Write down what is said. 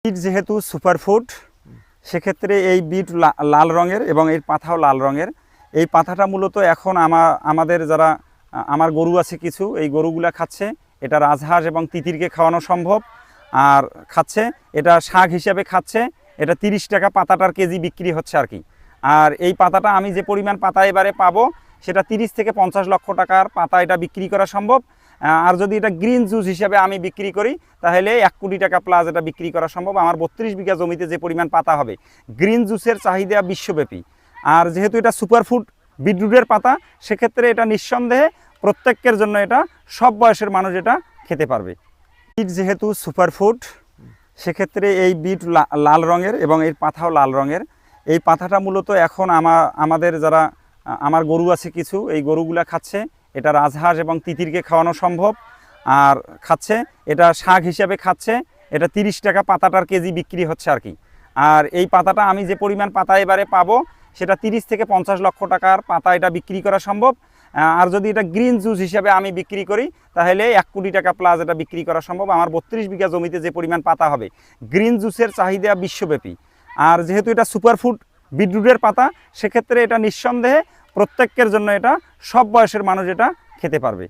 Bit যেহেতু superfood, সেক্ষেত্রে এই বিট লাল রঙের এবং এর পাতাও লাল রঙের। এই পাতাটা মূলত এখন আমাদের যারা আমার গরু আছে কিছু, এই গরুগুলা খাচ্ছে। এটা রাজহাঁস এবং তিতিরকে খাওয়ানো সম্ভব, আর খাচ্ছে। এটা শাক হিসাবে খাচ্ছে। এটা 30 টাকা পাতাটার কেজি বিক্রি হচ্ছে আর কি। আর এই পাতাটা আমি যে পরিমাণ পাতা এবারে পাবো, সেটা 30 থেকে 50 লক্ষ টাকার পাতা এটা বিক্রি করা সম্ভব। আর যদি এটা গ্রিন জুস হিসাবে আমি বিক্রি করি, তাহলে 1 কোটি টাকা প্লাস এটা বিক্রি করা সম্ভব। আমার 32 বিঘা জমিতে যে পরিমাণ পাতা হবে, গ্রিন জুসের চাহিদা বিশ্বব্যাপী। আর যেহেতু এটা সুপারফুড বিটরুটের পাতা, সেক্ষেত্রে এটা নিঃসন্দেহে প্রত্যেকের জন্য, এটা সব বয়সের মানুষ এটা খেতে পারবে। বিট যেহেতু সুপারফুড, সেক্ষেত্রে এই বিট লাল রঙের এবং এর পাতাও লাল রঙের। এই পাতাটা মূলত এখন আমাদের যারা আমার গরু আছে কিছু, এই গরুগুলা খাচ্ছে। এটা রাজহাঁস এবং তিতিরকে খাওয়ানো সম্ভব, আর খাচ্ছে। এটা শাক হিসাবে খাচ্ছে। এটা 30 টাকা পাতাটার কেজি বিক্রি হচ্ছে আর কি। আর এই পাতাটা আমি যে পরিমাণ পাতা এবারে পাবো, সেটা 30 থেকে 50 লক্ষ টাকার পাতা এটা বিক্রি করা সম্ভব। আর যদি এটা গ্রিন জুস হিসাবে আমি বিক্রি করি, তাহলে 1 কোটি টাকা প্লাস এটা বিক্রি করা সম্ভব। আমার 32 বিঘা জমিতে যে পরিমাণ পাতা হবে, গ্রিন জুসের চাহিদা বিশ্বব্যাপী। আর যেহেতু এটা সুপারফুড বিটরুটের পাতা, সেক্ষেত্রে এটা নিঃসন্দেহে প্রত্যেকের জন্য, এটা সব বয়সের মানুষ এটা খেতে পারবে।